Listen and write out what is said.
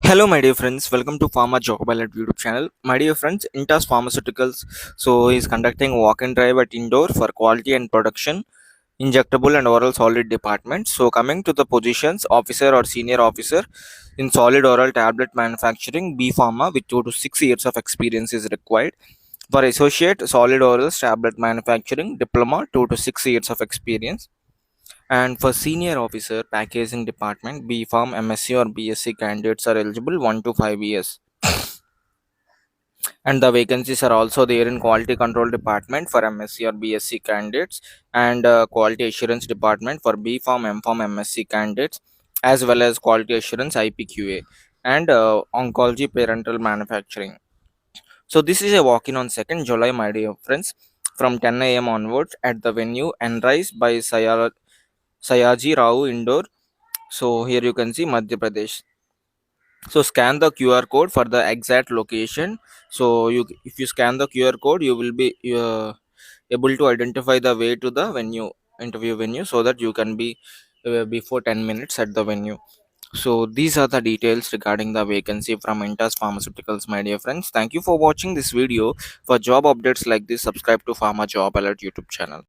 Hello, my dear friends. Welcome to Pharma Job Alert YouTube channel. My dear friends, Intas Pharmaceuticals is conducting walk-in drive at Indore for quality and production, injectable and oral solid department. So, coming to the positions, officer or senior officer in solid oral tablet manufacturing, B Pharma, with 2 to 6 years of experience is required. For associate solid oral tablet manufacturing, diploma, 2 to 6 years of experience. And for senior officer, packaging department, B Farm, MSc or BSc candidates are eligible 1 to 5 years. And the vacancies are also there in quality control department for MSc or BSc candidates, and quality assurance department for B Farm, M Farm, MSc candidates, as well as quality assurance IPQA and oncology parental manufacturing. So this is a walk-in on 2nd July, my dear friends, from 10 a.m. onwards at the venue Enrise by Sayaji Rao Indoor. So here you can see Madhya Pradesh. So scan the QR code for the exact location. So if you scan the QR code, you will be able to identify the way to the interview venue, so that you can be before 10 minutes at the venue. So these are the details regarding the vacancy from Intas Pharmaceuticals, my dear friends. Thank you for watching this video. For job updates like this, subscribe to Pharma Job Alert YouTube channel.